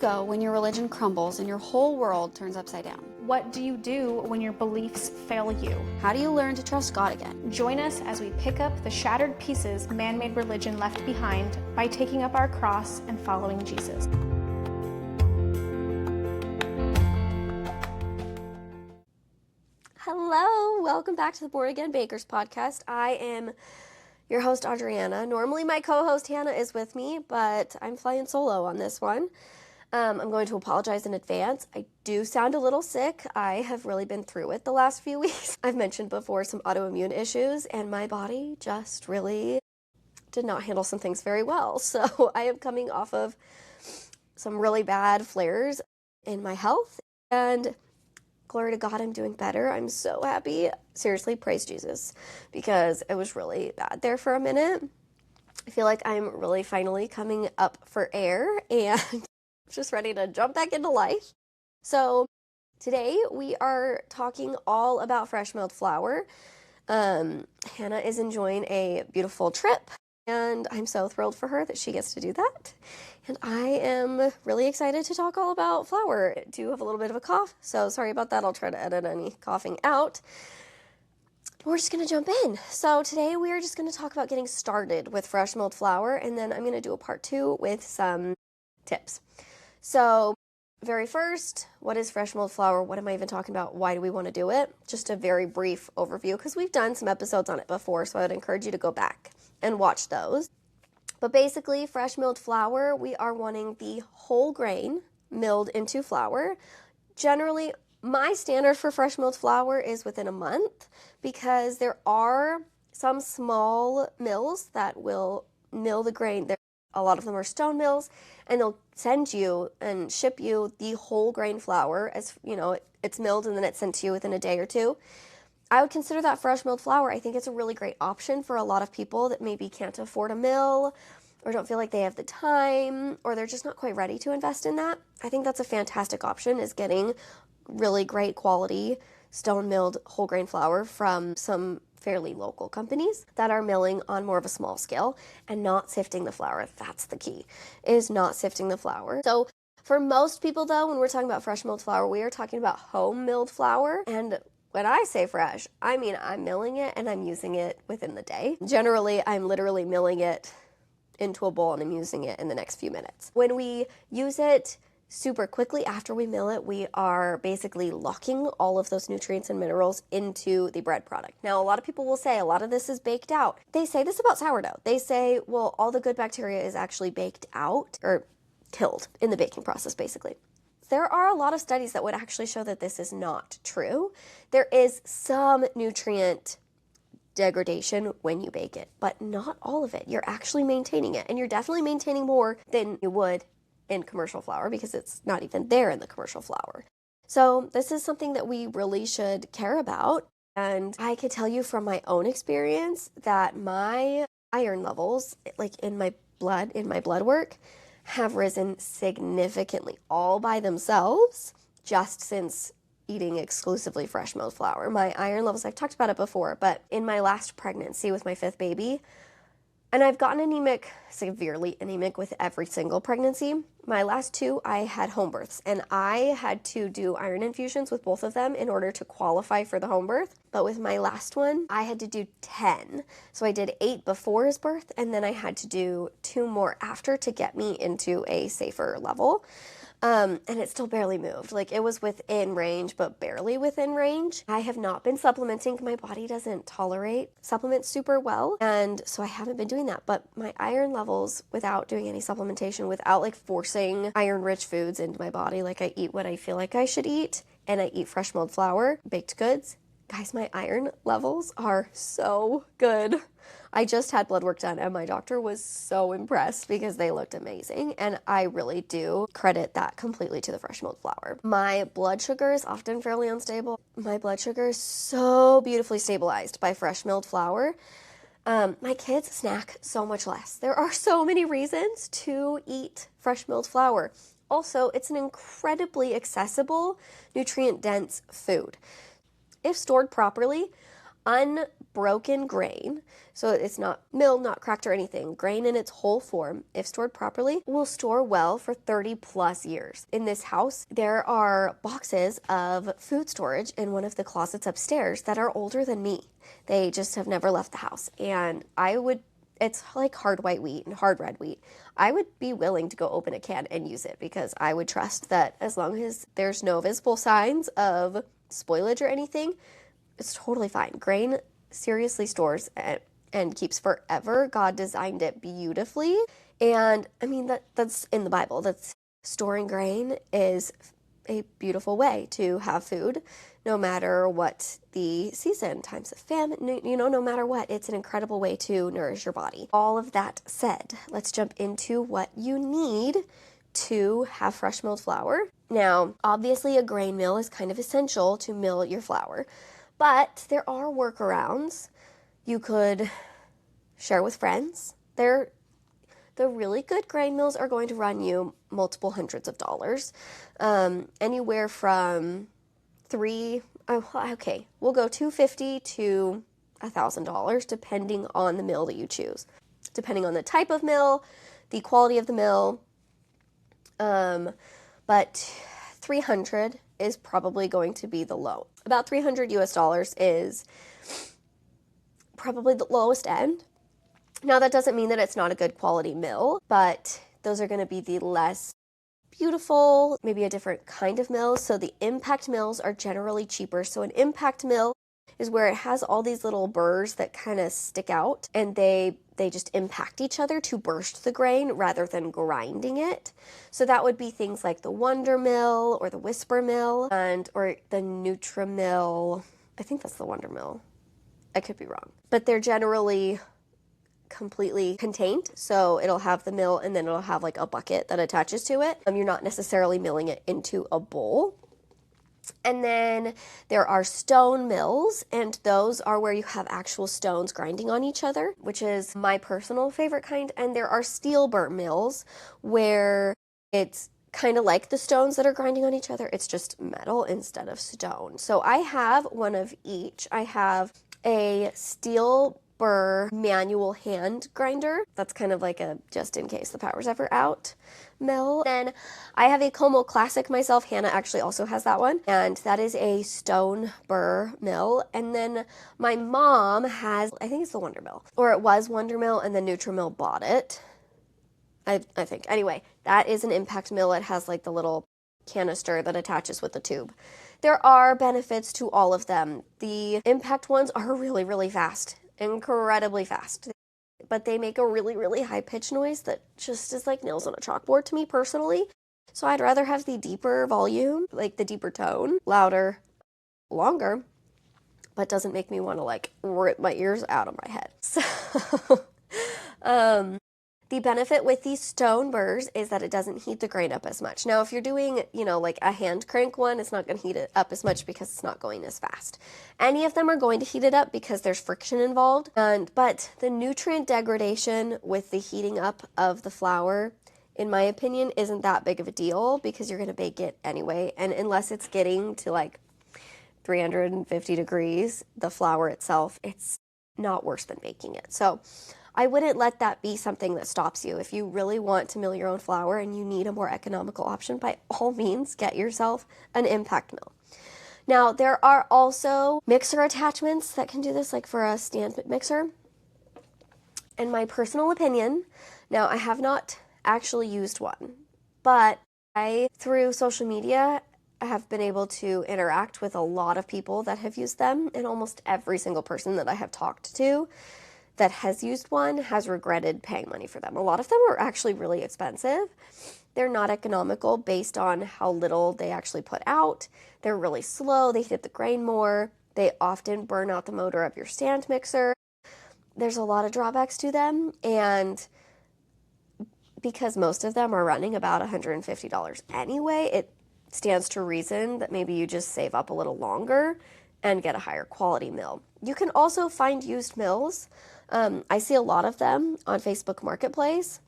go when your religion crumbles and your whole world turns upside down? What do you do when your beliefs fail you? How do you learn to trust God again? Join us as we pick up the shattered pieces man-made religion left behind by taking up our cross and following Jesus. Hello, welcome back to the Born Again Bakers podcast. I am your host, Audrianna. Normally my co-host Hannah is with me, but I'm flying solo on this one. I'm going to apologize in advance. I do sound a little sick. I have really been through it the last few weeks. I've mentioned before some autoimmune issues, and my body just really did not handle some things very well. So I am coming off of some really bad flares in my health, and glory to God, I'm doing better. I'm so happy. Seriously, praise Jesus, because it was really bad there for a minute. I feel like I'm really finally coming up for air and just ready to jump back into life. So today we are talking all about fresh milled flour. Hannah is enjoying a beautiful trip, and I'm so thrilled for her that she gets to do that. And I am really excited to talk all about flour. I do have a little bit of a cough, so sorry about that. I'll try to edit any coughing out. We're just going to jump in. So today we are just going to talk about getting started with fresh milled flour, and then I'm going to do a part 2 with some tips. So very first, what is fresh milled flour? What am I even talking about? Why do we want to do it? Just a very brief overview, because we've done some episodes on it before, so I would encourage you to go back and watch those. But basically, fresh milled flour, we are wanting the whole grain milled into flour. Generally, my standard for fresh milled flour is within a month, because there are some small mills that will mill the grain. A lot of them are stone mills, and they'll send you and ship you the whole grain flour as, you know, it's milled and then it's sent to you within a day or two. I would consider that fresh milled flour. I think it's a really great option for a lot of people that maybe can't afford a mill or don't feel like they have the time, or they're just not quite ready to invest in that. I think that's a fantastic option, is getting really great quality stone milled whole grain flour from some fairly local companies that are milling on more of a small scale and not sifting the flour. That's the key, is not sifting the flour. So for most people though, when we're talking about fresh milled flour, we are talking about home milled flour. And when I say fresh, I mean I'm milling it and I'm using it within the day. Generally, I'm literally milling it into a bowl and I'm using it in the next few minutes. When we use it super quickly after we mill it, we are basically locking all of those nutrients and minerals into the bread product. Now, a lot of people will say a lot of this is baked out. They say this about sourdough. They say, well, all the good bacteria is actually baked out or killed in the baking process, basically. There are a lot of studies that would actually show that this is not true. There is some nutrient degradation when you bake it, but not all of it. You're actually maintaining it, and you're definitely maintaining more than you would in commercial flour, because it's not even there in the commercial flour. So this is something that we really should care about. And I can tell you from my own experience that my iron levels, like in my blood work, have risen significantly all by themselves just since eating exclusively fresh milled flour. My iron levels, I've talked about it before, but in my last pregnancy with my 5th baby, and I've gotten anemic, severely anemic with every single pregnancy. My last 2, I had home births, and I had to do iron infusions with both of them in order to qualify for the home birth. But with my last one, I had to do 10. So I did 8 before his birth, and then I had to do 2 more after to get me into a safer level. And it still barely moved. Like, it was within range, but barely within range. I have not been supplementing. My body doesn't tolerate supplements super well, and so I haven't been doing that. But my iron levels, without doing any supplementation, without like forcing iron-rich foods into my body, like I eat what I feel like I should eat, and I eat fresh milled flour, baked goods. Guys, my iron levels are so good. I just had blood work done and my doctor was so impressed because they looked amazing, and I really do credit that completely to the fresh milled flour. My blood sugar is often fairly unstable. My blood sugar is so beautifully stabilized by fresh milled flour. My kids snack so much less. There are so many reasons to eat fresh milled flour. Also, it's an incredibly accessible, nutrient-dense food. If stored properly, broken grain, so it's not milled, not cracked or anything, grain in its whole form, if stored properly, will store well for 30 plus years. In this house, there are boxes of food storage in one of the closets upstairs that are older than me. They just have never left the house. And it's like hard white wheat and hard red wheat. I would be willing to go open a can and use it because I would trust that as long as there's no visible signs of spoilage or anything, it's totally fine. Grain seriously stores and keeps forever. God designed it beautifully. And I mean, that's in the Bible. That's storing grain is a beautiful way to have food, no matter what the season, times of famine, no matter what, it's an incredible way to nourish your body. All of that said, let's jump into what you need to have fresh milled flour. Now, obviously a grain mill is kind of essential to mill your flour, but there are workarounds. You could share with friends. The really good grain mills are going to run you multiple hundreds of dollars, anywhere from we'll go $250 to $1,000 depending on the mill that you choose, depending on the type of mill, the quality of the mill, but 300 is probably going to be the low. About $300 US is probably the lowest end. Now, that doesn't mean that it's not a good quality mill, but those are going to be the less beautiful, maybe a different kind of mill. So the impact mills are generally cheaper. So an impact mill is where it has all these little burrs that kind of stick out, and they just impact each other to burst the grain rather than grinding it. So that would be things like the Wonder Mill or the Whisper Mill or the Nutra Mill. I think that's the Wonder Mill. I could be wrong. But they're generally completely contained, so it'll have the mill and then it'll have like a bucket that attaches to it. You're not necessarily milling it into a bowl. And then there are stone mills, and those are where you have actual stones grinding on each other, which is my personal favorite kind. And there are steel burr mills where it's kind of like the stones that are grinding on each other. It's just metal instead of stone. So I have one of each. I have a steel burr manual hand grinder. That's kind of like a just in case the power's ever out mill. Then I have a Como Classic myself. Hannah actually also has that one, and that is a stone burr mill. And then my mom has, I think it's the Wonder Mill, or it was Wonder Mill, and then Nutramill bought it. I think. Anyway, that is an impact mill. It has like the little canister that attaches with the tube. There are benefits to all of them. The impact ones are really, really fast. Incredibly fast, but they make a really, really high pitch noise that just is like nails on a chalkboard to me personally. So I'd rather have the deeper volume, like the deeper tone, louder, longer, but doesn't make me want to like rip my ears out of my head. So the benefit with these stone burrs is that it doesn't heat the grain up as much. Now, if you're doing, like a hand crank one, it's not going to heat it up as much because it's not going as fast. Any of them are going to heat it up because there's friction involved. But the nutrient degradation with the heating up of the flour, in my opinion, isn't that big of a deal because you're going to bake it anyway. And unless it's getting to like 350 degrees, the flour itself, it's not worse than baking it. So I wouldn't let that be something that stops you. If you really want to mill your own flour and you need a more economical option, by all means, get yourself an impact mill. Now, there are also mixer attachments that can do this, like for a stand mixer. In my personal opinion, now I have not actually used one, but through social media, I have been able to interact with a lot of people that have used them, and almost every single person that I have talked to that has used one has regretted paying money for them. A lot of them are actually really expensive. They're not economical based on how little they actually put out. They're really slow. They hit the grain more. They often burn out the motor of your stand mixer. There's a lot of drawbacks to them, and because most of them are running about $150 anyway, it stands to reason that maybe you just save up a little longer and get a higher quality mill. You can also find used mills. I see a lot of them on Facebook Marketplace.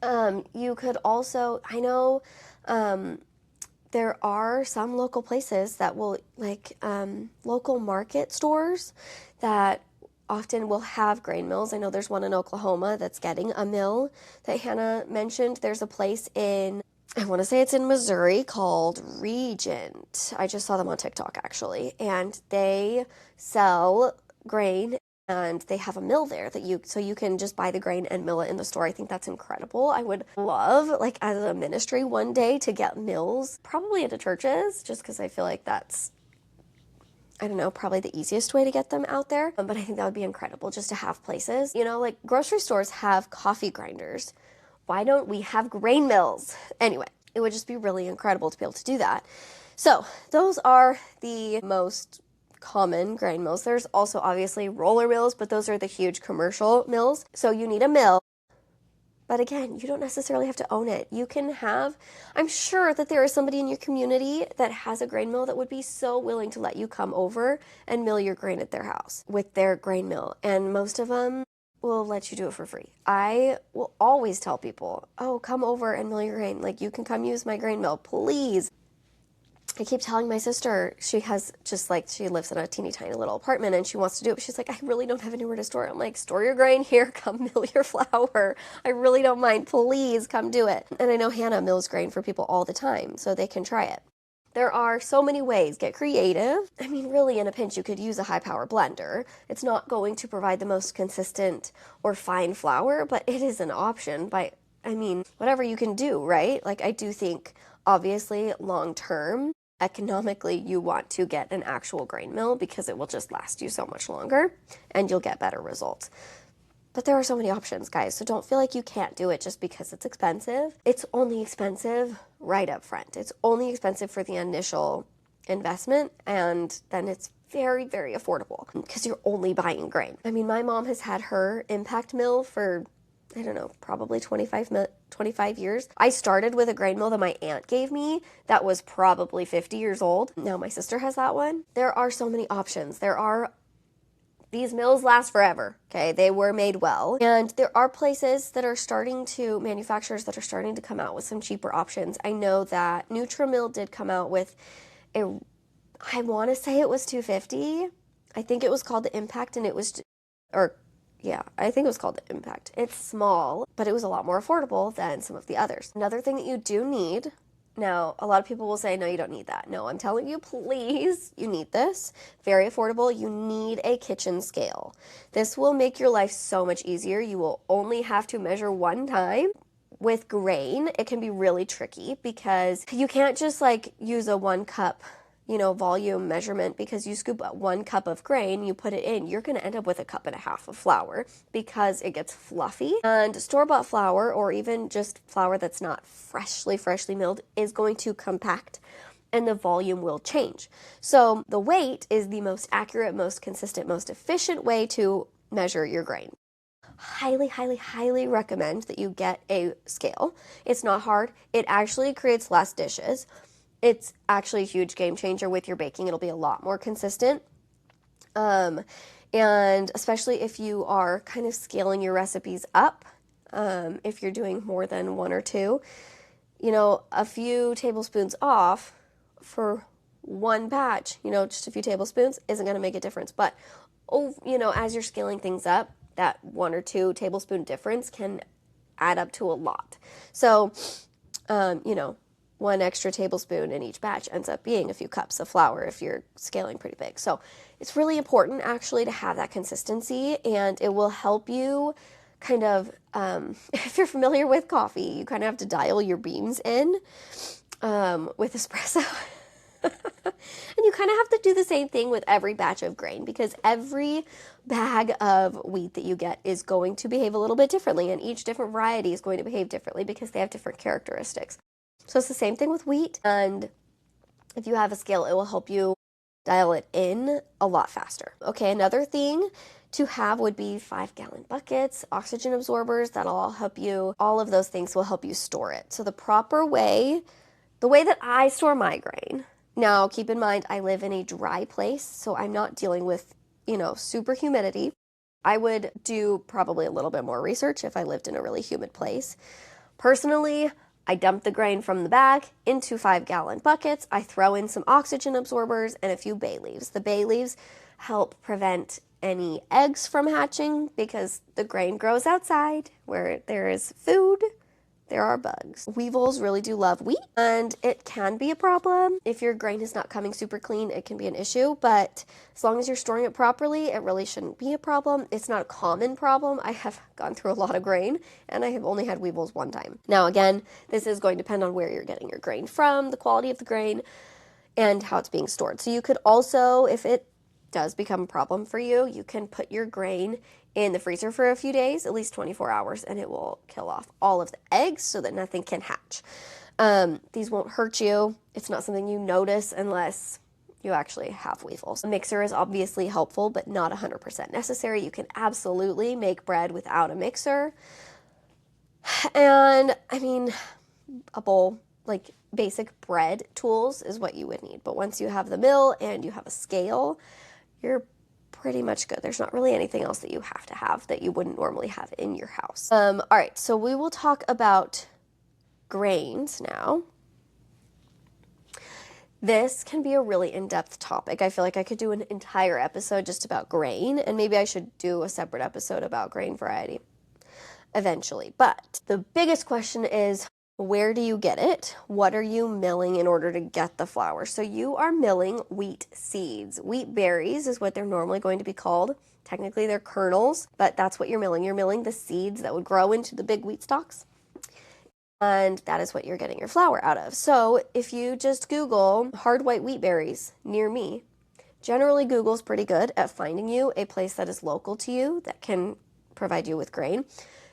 You could also, I know there are some local places that will, like local market stores that often will have grain mills. I know there's one in Oklahoma that's getting a mill that Hannah mentioned. There's a place in, I want to say it's in Missouri, called Regent. I just saw them on TikTok actually, and they sell grain and they have a mill there that you can just buy the grain and mill it in the store. I think that's incredible. I would love, like as a ministry one day, to get mills probably into churches, just because I feel like that's, I don't know, probably the easiest way to get them out there. But I think that would be incredible just to have places. You know, like grocery stores have coffee grinders. Why don't we have grain mills? Anyway, it would just be really incredible to be able to do that. So those are the most common grain mills. There's also obviously roller mills, but those are the huge commercial mills. So you need a mill. But again, you don't necessarily have to own it. You can have, I'm sure that there is somebody in your community that has a grain mill that would be so willing to let you come over and mill your grain at their house with their grain mill. And most of them will let you do it for free. I will always tell people, oh, come over and mill your grain. Like, you can come use my grain mill, please. I keep telling my sister, she has just like, she lives in a teeny tiny little apartment and she wants to do it, but she's like, I really don't have anywhere to store it. I'm like, store your grain here, come mill your flour. I really don't mind, please come do it. And I know Hannah mills grain for people all the time, so they can try it. There are so many ways. Get creative. I mean, really, in a pinch, you could use a high-power blender. It's not going to provide the most consistent or fine flour, but it is an option whatever you can do, right? Like, I do think, obviously, long-term, economically, you want to get an actual grain mill because it will just last you so much longer and you'll get better results. But there are so many options, guys, so don't feel like you can't do it just because it's expensive. It's only expensive right up front. It's only expensive for the initial investment, and then it's very, very affordable because you're only buying grain. I mean, my mom has had her impact mill for, I don't know, probably 25 years. I started with a grain mill that my aunt gave me that was probably 50 years old. Now my sister has that one. There are so many options. These mills last forever, okay? They were made well. And there are places that are manufacturers that are starting to come out with some cheaper options. I know that Nutramill did come out with I want to say it was $250. I think it was called the Impact, and I think it was called the Impact. It's small, but it was a lot more affordable than some of the others. Another thing that you do need, now a lot of people will say, no, you don't need that. No, I'm telling you, please, you need this. Very affordable. You need a kitchen scale. This will make your life so much easier. You will only have to measure one time. With grain, it can be really tricky because you can't just like use a 1 cup volume measurement, because you scoop 1 cup of grain, you put it in, you're going to end up with 1.5 cups of flour because it gets fluffy. And store-bought flour, or even just flour that's not freshly milled, is going to compact and the volume will change. So the weight is the most accurate, most consistent, most efficient way to measure your grain. Highly, highly, highly recommend that you get a scale. It's not hard. It actually creates less dishes. It's actually a huge game changer with your baking. It'll be a lot more consistent. And especially if you are kind of scaling your recipes up, if you're doing more than 1 or 2, a few tablespoons off for one batch, just a few tablespoons isn't going to make a difference. But, as you're scaling things up, that 1 or 2 tablespoon difference can add up to a lot. So, 1 extra tablespoon in each batch ends up being a few cups of flour if you're scaling pretty big. So it's really important actually to have that consistency, and it will help you kind of, if you're familiar with coffee, you kind of have to dial your beans in with espresso. And you kind of have to do the same thing with every batch of grain, because every bag of wheat that you get is going to behave a little bit differently, and each different variety is going to behave differently because they have different characteristics. So it's the same thing with wheat, and if you have a scale, it will help you dial it in a lot faster. Okay, another thing to have would be 5-gallon buckets, oxygen absorbers. That'll all help you. All of those things will help you store it. So the way that I store my grain, now keep in mind I live in a dry place, so I'm not dealing with, super humidity. I would do probably a little bit more research if I lived in a really humid place. Personally, I dump the grain from the bag into 5-gallon buckets. I throw in some oxygen absorbers and a few bay leaves. The bay leaves help prevent any eggs from hatching because the grain grows outside where there is food. There are bugs. Weevils really do love wheat, and it can be a problem. If your grain is not coming super clean, it can be an issue, but as long as you're storing it properly, it really shouldn't be a problem. It's not a common problem. I have gone through a lot of grain, and I have only had weevils one time. Now, again, this is going to depend on where you're getting your grain from, the quality of the grain, and how it's being stored. So you could also, if it does become a problem for you, you can put your grain in the freezer for a few days, at least 24 hours, and it will kill off all of the eggs so that nothing can hatch. These won't hurt you. It's not something you notice unless you actually have weevils. A mixer is obviously helpful, but not 100% necessary. You can absolutely make bread without a mixer. And I mean, a bowl, like basic bread tools is what you would need. But once you have the mill and you have a scale, you're pretty much good. There's not really anything else that you have to have that you wouldn't normally have in your house. All right, so we will talk about grains now. This can be a really in-depth topic. I feel like I could do an entire episode just about grain, and maybe I should do a separate episode about grain variety eventually. But the biggest question is, where do you get it? What are you milling in order to get the flour? So you are milling wheat seeds. Wheat berries is what they're normally going to be called. Technically, they're kernels, but that's what you're milling. You're milling the seeds that would grow into the big wheat stalks. And that is what you're getting your flour out of. So if you just Google hard white wheat berries near me, generally Google's pretty good at finding you a place that is local to you that can provide you with grain.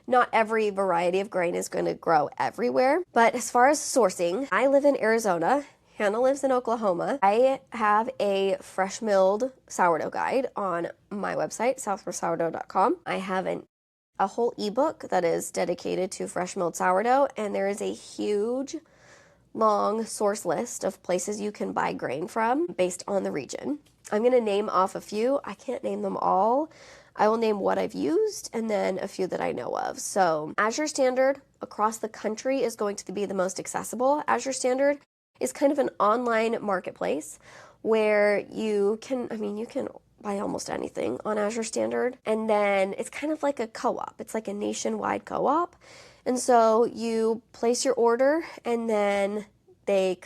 Not every variety of grain is going to grow everywhere, but as far as sourcing, I live in Arizona. Hannah lives in Oklahoma. I have a fresh milled sourdough guide on my website, southworthsourdough.com. I have a whole ebook that is dedicated to fresh milled sourdough, and there is a huge, long source list of places you can buy grain from based on the region. I'm going to name off a few. I can't name them all. I will name what I've used and then a few that I know of. So Azure Standard across the country is going to be the most accessible. Azure Standard is kind of an online marketplace where you can buy almost anything on Azure Standard. And then it's kind of like a co-op. It's like a nationwide co-op. And so you place your order and then they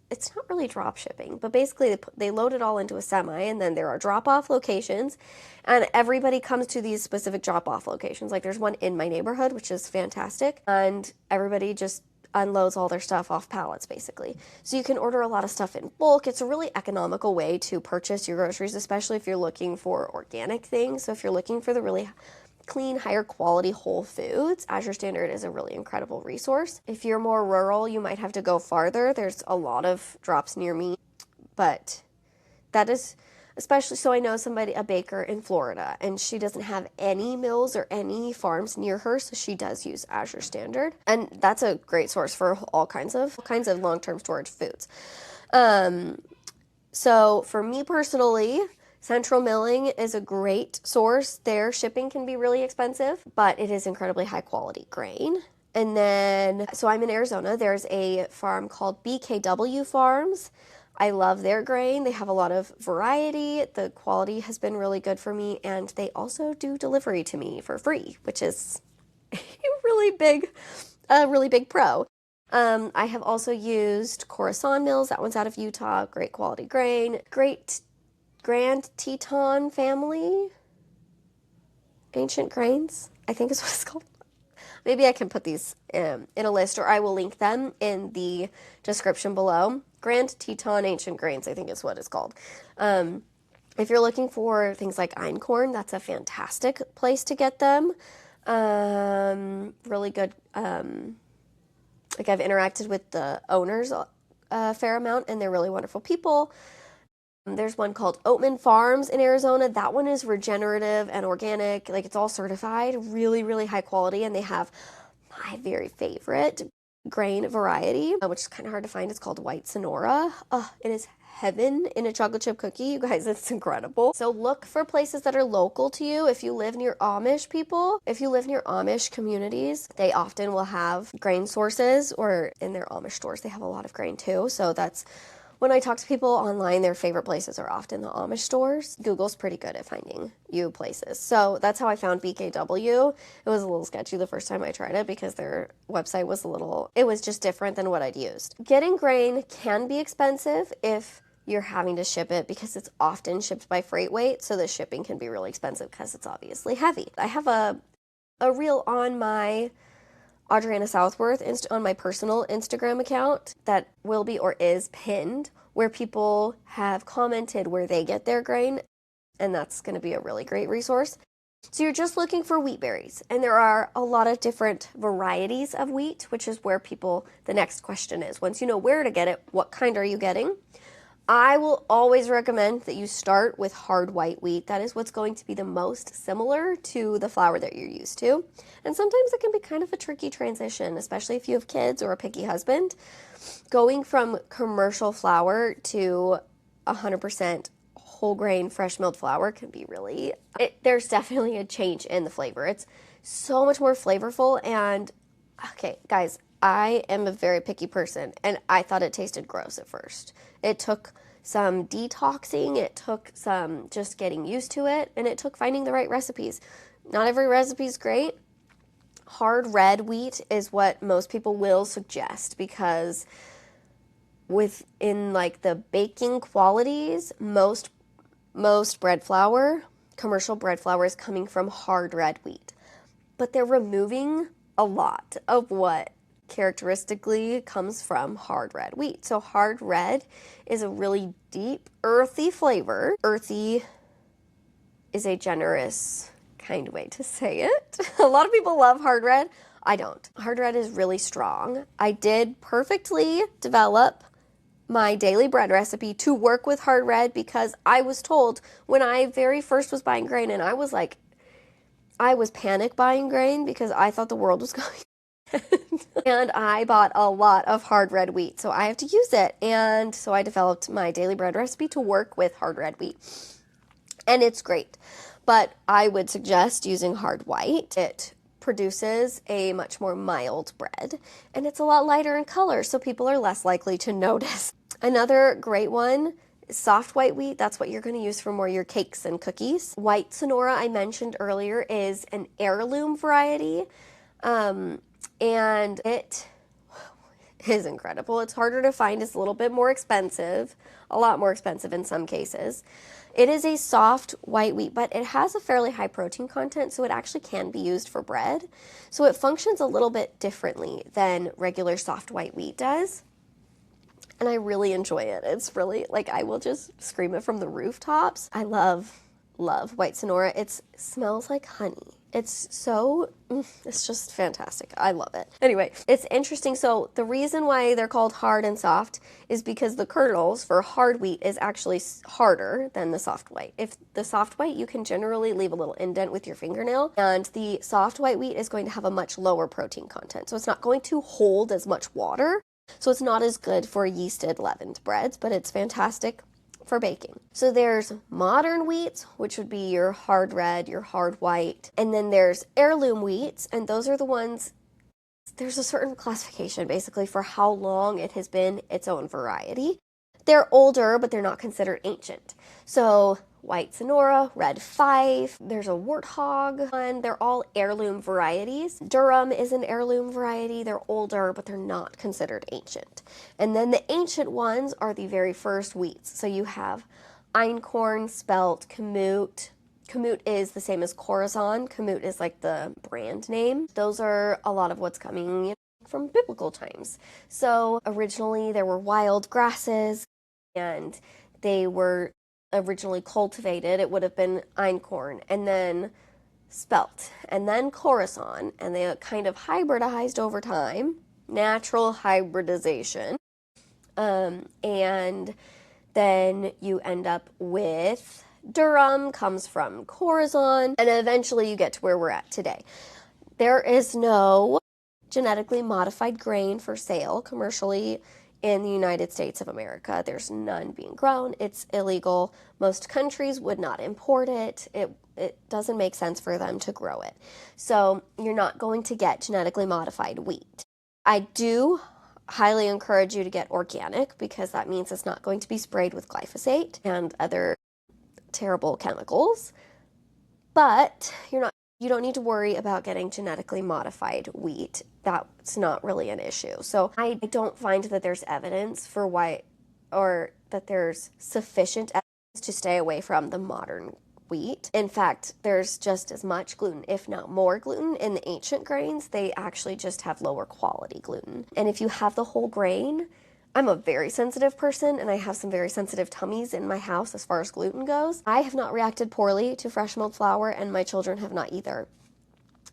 it's not really drop shipping, but basically they load it all into a semi, and then there are drop-off locations, and everybody comes to these specific drop-off locations. Like there's one in my neighborhood, which is fantastic, and everybody just unloads all their stuff off pallets, basically. So you can order a lot of stuff in bulk. It's a really economical way to purchase your groceries, especially if you're looking for organic things. So if you're looking for the really clean, higher quality whole foods, Azure Standard is a really incredible resource. If you're more rural, you might have to go farther. There's a lot of drops near me, but that is especially, so I know a baker in Florida, and she doesn't have any mills or any farms near her, so she does use Azure Standard, and that's a great source for all kinds of long-term storage foods. So for me personally, Central Milling is a great source. Their shipping can be really expensive, but it is incredibly high quality grain. And then, so I'm in Arizona. There's a farm called BKW Farms. I love their grain. They have a lot of variety. The quality has been really good for me, and they also do delivery to me for free, which is a really big pro. I have also used Coruscant Mills. That one's out of Utah. Great quality grain. Grand Teton family, ancient grains, I think is what it's called. Maybe I can put these in a list, or I will link them in the description below. Grand Teton ancient grains, I think is what it's called. If you're looking for things like einkorn, that's a fantastic place to get them. Really good. Like I've interacted with the owners a fair amount, and they're really wonderful people. There's one called Oatman Farms in Arizona. That one is regenerative and organic. Like it's all certified, really, really high quality. And they have my very favorite grain variety, which is kind of hard to find. It's called White Sonora. It is heaven in a chocolate chip cookie. You guys, it's incredible. So look for places that are local to you. If you live near Amish people, if you live near Amish communities, they often will have grain sources, or in their Amish stores, they have a lot of grain too. So that's when I talk to people online, their favorite places are often the Amish stores. Google's pretty good at finding you places. So that's how I found BKW. It was a little sketchy the first time I tried it because their website was it was just different than what I'd used. Getting grain can be expensive if you're having to ship it because it's often shipped by freight weight. So the shipping can be really expensive because it's obviously heavy. I have a reel on my Audrianna Southworth on my personal Instagram account that will be or is pinned, where people have commented where they get their grain, and that's going to be a really great resource. So you're just looking for wheat berries, and there are a lot of different varieties of wheat, which is where the next question is. Once you know where to get it, what kind are you getting? I will always recommend that you start with hard white wheat. That is what's going to be the most similar to the flour that you're used to. And sometimes it can be kind of a tricky transition, especially if you have kids or a picky husband. Going from commercial flour to 100% whole grain fresh milled flour can be there's definitely a change in the flavor. It's so much more flavorful. And okay, guys, I am a very picky person, and I thought it tasted gross at first. It took some detoxing, it took some just getting used to it, and it took finding the right recipes. Not every recipe is great. Hard red wheat is what most people will suggest because within like the baking qualities, most bread flour, commercial bread flour is coming from hard red wheat. But they're removing a lot of what characteristically comes from hard red wheat. So hard red is a really deep, earthy flavor. Earthy is a generous, kind way to say it. A lot of people love hard red. I don't. Hard red is really strong. I did perfectly develop my daily bread recipe to work with hard red because I was told when I very first was buying grain, and I was panic buying grain because I thought the world was going and I bought a lot of hard red wheat, so I have to use it. And so I developed my daily bread recipe to work with hard red wheat. And it's great. But I would suggest using hard white. It produces a much more mild bread, and it's a lot lighter in color, so people are less likely to notice. Another great one is soft white wheat. That's what you're going to use for more your cakes and cookies. White Sonora, I mentioned earlier, is an heirloom variety. And it is incredible. It's harder to find. It's a little bit more expensive, a lot more expensive in some cases. It is a soft white wheat, but it has a fairly high protein content, so it actually can be used for bread. So it functions a little bit differently than regular soft white wheat does. And I really enjoy it. It's really, I will just scream it from the rooftops. I love White Sonora. It smells like honey. It's just fantastic. I love it. Anyway, it's interesting. So the reason why they're called hard and soft is because the kernels for hard wheat is actually harder than the soft white. If the soft white, you can generally leave a little indent with your fingernail, and the soft white wheat is going to have a much lower protein content. So it's not going to hold as much water. So it's not as good for yeasted leavened breads, but it's fantastic for baking. So there's modern wheats, which would be your hard red, your hard white, and then there's heirloom wheats, and those are the ones, there's a certain classification basically for how long it has been its own variety. They're older, but they're not considered ancient. So White Sonora, Red Fife, there's a Warthog one. They're all heirloom varieties. Durham is an heirloom variety. They're older, but they're not considered ancient. And then the ancient ones are the very first wheats. So you have einkorn, spelt, kamut. Kamut is the same as Corazon. Kamut is like the brand name. Those are a lot of what's coming from biblical times. So originally there were wild grasses, and they were originally cultivated. It would have been einkorn, and then spelt, and then Corazon, and they kind of hybridized over time, natural hybridization, and then you end up with Durham, comes from Corazon, and eventually you get to where we're at today. There is no genetically modified grain for sale commercially in the United States of America. There's none being grown. It's illegal. Most countries would not import it. It doesn't make sense for them to grow it. So you're not going to get genetically modified wheat. I do highly encourage you to get organic because that means it's not going to be sprayed with glyphosate and other terrible chemicals. But you don't need to worry about getting genetically modified wheat. That's not really an issue. So I don't find that there's evidence for why, or that there's sufficient evidence to stay away from the modern wheat. In fact, there's just as much gluten, if not more gluten, in the ancient grains. They actually just have lower quality gluten. And if you have the whole grain, I'm a very sensitive person and I have some very sensitive tummies in my house as far as gluten goes. I have not reacted poorly to fresh milled flour and my children have not either.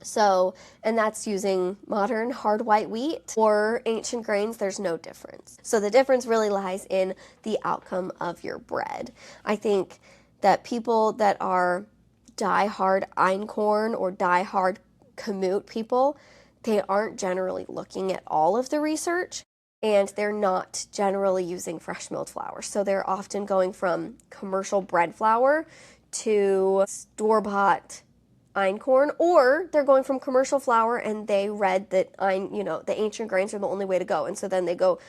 So, and that's using modern hard white wheat or ancient grains, there's no difference. So the difference really lies in the outcome of your bread. I think that people that are die-hard einkorn or die-hard kamut people, they aren't generally looking at all of the research and they're not generally using fresh milled flour. So they're often going from commercial bread flour to store-bought einkorn, or they're going from commercial flour and they read that the ancient grains are the only way to go. And so then they go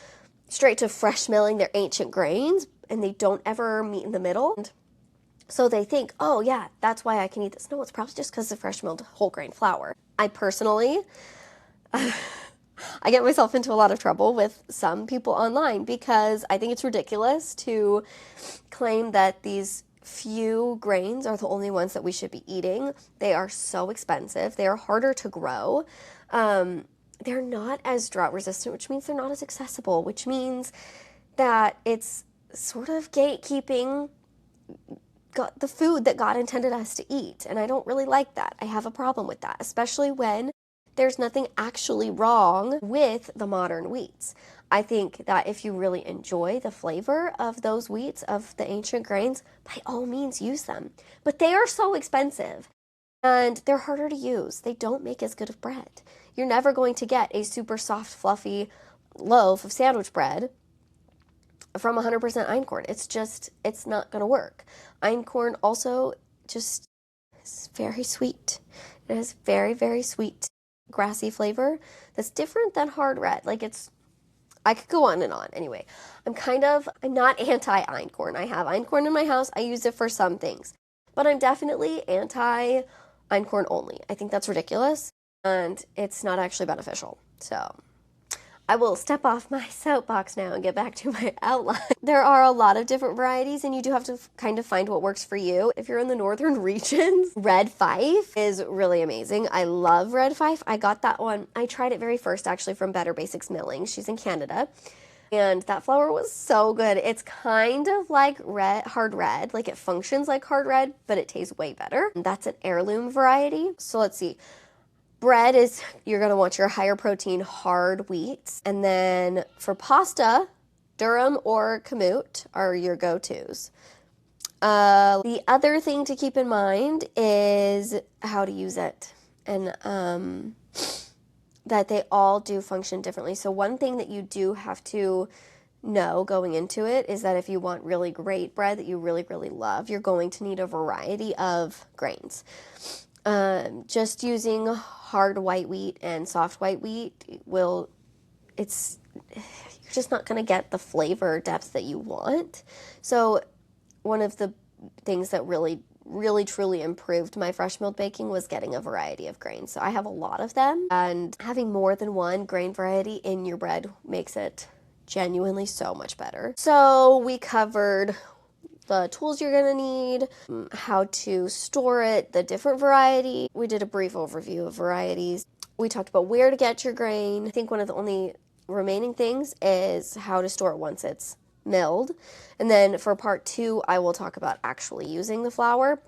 straight to fresh milling their ancient grains and they don't ever meet in the middle. And so they think, oh yeah, that's why I can eat this. No, it's probably just because of fresh milled whole grain flour. I personally, I get myself into a lot of trouble with some people online because I think it's ridiculous to claim that these few grains are the only ones that we should be eating. They are so expensive. They are harder to grow. They're not as drought resistant, which means they're not as accessible, which means that it's sort of gatekeeping the food that God intended us to eat. And I don't really like that. I have a problem with that, especially when there's nothing actually wrong with the modern wheats. I think that if you really enjoy the flavor of those wheats, of the ancient grains, by all means use them. But they are so expensive and they're harder to use. They don't make as good of bread. You're never going to get a super soft, fluffy loaf of sandwich bread from 100% einkorn. It's not going to work. Einkorn also just is very sweet. It has very, very sweet, grassy flavor that's different than hard red. I could go on and on. Anyway, I'm not anti-einkorn. I have einkorn in my house. I use it for some things. But I'm definitely anti-einkorn only. I think that's ridiculous and it's not actually beneficial. So I will step off my soapbox now and get back to my outline. There are a lot of different varieties and you do have to kind of find what works for you. If you're in the northern regions, Red Fife is really amazing. I love Red Fife. I got that one. I tried it very first actually from Better Basics Milling. She's in Canada. And that flour was so good. It's kind of like hard red, like it functions like hard red, but it tastes way better. That's an heirloom variety. So let's see. Bread you're going to want your higher protein hard wheats. And then for pasta, durum or kamut are your go-tos. The other thing to keep in mind is how to use it. And that they all do function differently. So one thing that you do have to know going into it is that if you want really great bread that you really, really love, you're going to need a variety of grains. Just using hard white wheat and soft white wheat you're just not going to get the flavor depth that you want. So one of the things that really, really, truly improved my fresh milled baking was getting a variety of grains. So I have a lot of them, and having more than one grain variety in your bread makes it genuinely so much better. So we covered the tools you're going to need, how to store it, the different variety. We did a brief overview of varieties. We talked about where to get your grain. I think one of the only remaining things is how to store it once it's milled. And then for part 2, I will talk about actually using the flour.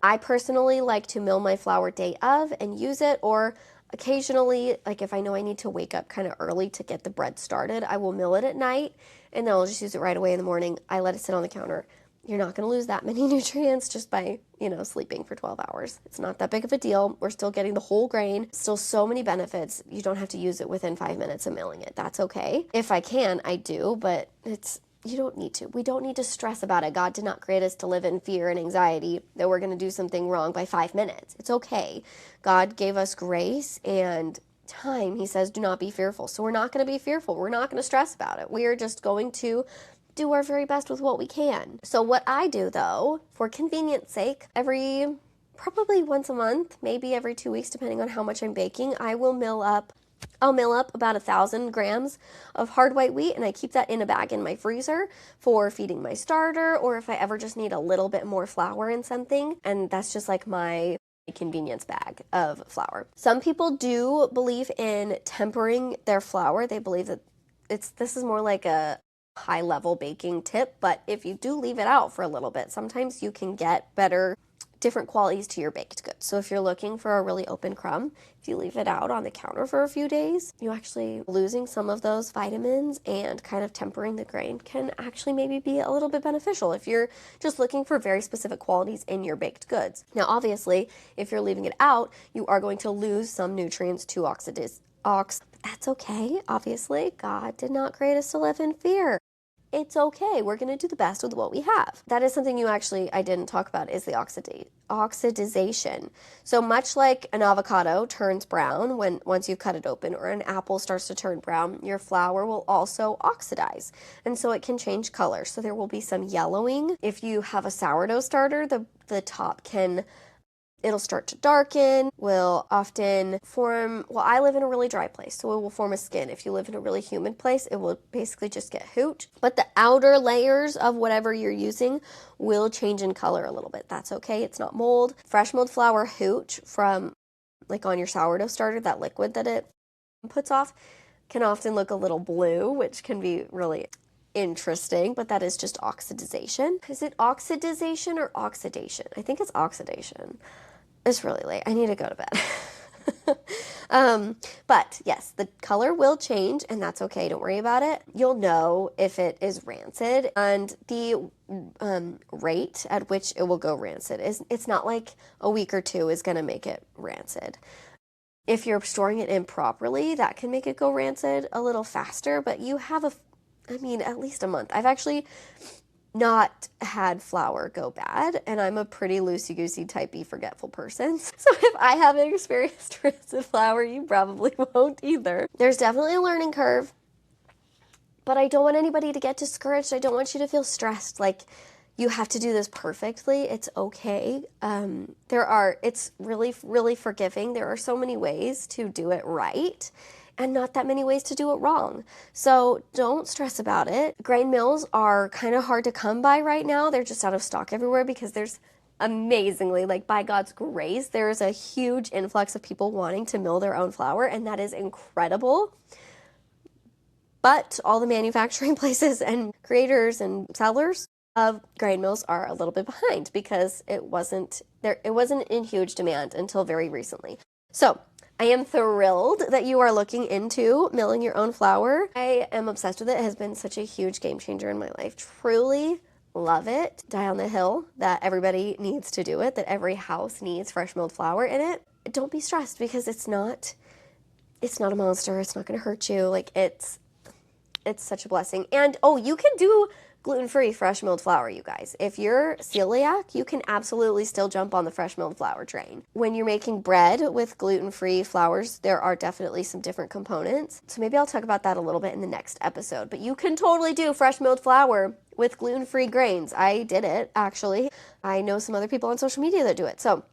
I personally like to mill my flour day of and use it, or occasionally, like if I know I need to wake up kind of early to get the bread started, I will mill it at night and then I'll just use it right away in the morning. I let it sit on the counter. You're not going to lose that many nutrients just by, sleeping for 12 hours. It's not that big of a deal. We're still getting the whole grain. Still so many benefits. You don't have to use it within 5 minutes of milling it. That's okay. If I can, I do, but you don't need to. We don't need to stress about it. God did not create us to live in fear and anxiety that we're going to do something wrong by 5 minutes. It's okay. God gave us grace and time. He says, do not be fearful. So we're not going to be fearful. We're not going to stress about it. We are just going to do our very best with what we can. So what I do though, for convenience sake, probably once a month, maybe every 2 weeks, depending on how much I'm baking, I'll mill up about 1,000 grams of hard white wheat, and I keep that in a bag in my freezer for feeding my starter, or if I ever just need a little bit more flour in something, and that's just like my convenience bag of flour. Some people do believe in tempering their flour. They believe that this is more like a high-level baking tip, but if you do leave it out for a little bit, sometimes you can get different qualities to your baked goods. So if you're looking for a really open crumb, if you leave it out on the counter for a few days, you actually losing some of those vitamins and kind of tempering the grain can actually maybe be a little bit beneficial if you're just looking for very specific qualities in your baked goods. Now, obviously, if you're leaving it out, you are going to lose some nutrients to That's okay, obviously. God did not create us to live in fear. It's okay. We're going to do the best with what we have. That is something I didn't talk about, is the oxidization. So much like an avocado turns brown once you cut it open, or an apple starts to turn brown, your flour will also oxidize. And so it can change color. So there will be some yellowing. If you have a sourdough starter, the top it'll start to darken, will often form, I live in a really dry place, so it will form a skin. If you live in a really humid place, it will basically just get hoot. But the outer layers of whatever you're using will change in color a little bit. That's okay, it's not mold. Fresh milled flour hooch from, on your sourdough starter, that liquid that it puts off, can often look a little blue, which can be really interesting, but that is just oxidization. Is it oxidization or oxidation? I think it's oxidation. It's really late. I need to go to bed. But yes, the color will change, and that's okay. Don't worry about it. You'll know if it is rancid, and the rate at which it will go rancid it's not like a week or two is going to make it rancid. If you're storing it improperly, that can make it go rancid a little faster, but you have at least a month. I've actually not had flour go bad, and I'm a pretty loosey-goosey, typey, forgetful person. So if I haven't experienced rancid flour, you probably won't either. There's definitely a learning curve, but I don't want anybody to get discouraged. I don't want you to feel stressed, like you have to do this perfectly. It's okay. It's really, really forgiving. There are so many ways to do it right, and not that many ways to do it wrong. So don't stress about it. Grain mills are kind of hard to come by right now. They're just out of stock everywhere because there's amazingly, by God's grace, there's a huge influx of people wanting to mill their own flour, and that is incredible. But all the manufacturing places and creators and sellers of grain mills are a little bit behind because it wasn't in huge demand until very recently. So I am thrilled that you are looking into milling your own flour. I am obsessed with it. It has been such a huge game changer in my life. Truly love it. Die on the hill that everybody needs to do it, that every house needs fresh milled flour in it. Don't be stressed because it's not a monster. It's not going to hurt you. It's such a blessing. And you can do gluten-free fresh milled flour, you guys. If you're celiac, you can absolutely still jump on the fresh milled flour train. When you're making bread with gluten-free flours, there are definitely some different components. So maybe I'll talk about that a little bit in the next episode. But you can totally do fresh milled flour with gluten-free grains. I did it, actually. I know some other people on social media that do it. So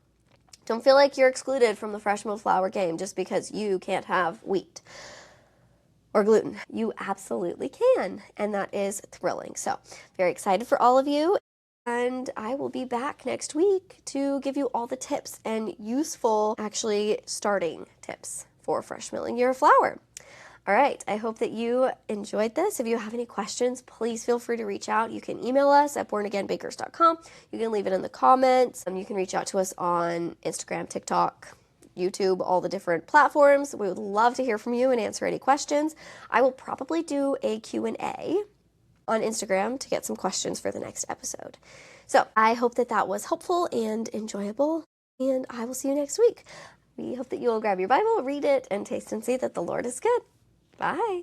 don't feel like you're excluded from the fresh milled flour game just because you can't have wheat or gluten. You absolutely can, and that is thrilling. So very excited for all of you, and I will be back next week to give you all the tips and useful, actually starting tips for fresh milling your flour. All right, I hope that you enjoyed this. If you have any questions, please feel free to reach out. You can email us at bornagainbakers.com. You can leave it in the comments. You can reach out to us on Instagram, TikTok, YouTube, all the different platforms. We would love to hear from you and answer any questions. I will probably do a Q&A on Instagram to get some questions for the next episode. So I hope that that was helpful and enjoyable, and I will see you next week. We hope that you will grab your Bible, read it, and taste and see that the Lord is good. Bye.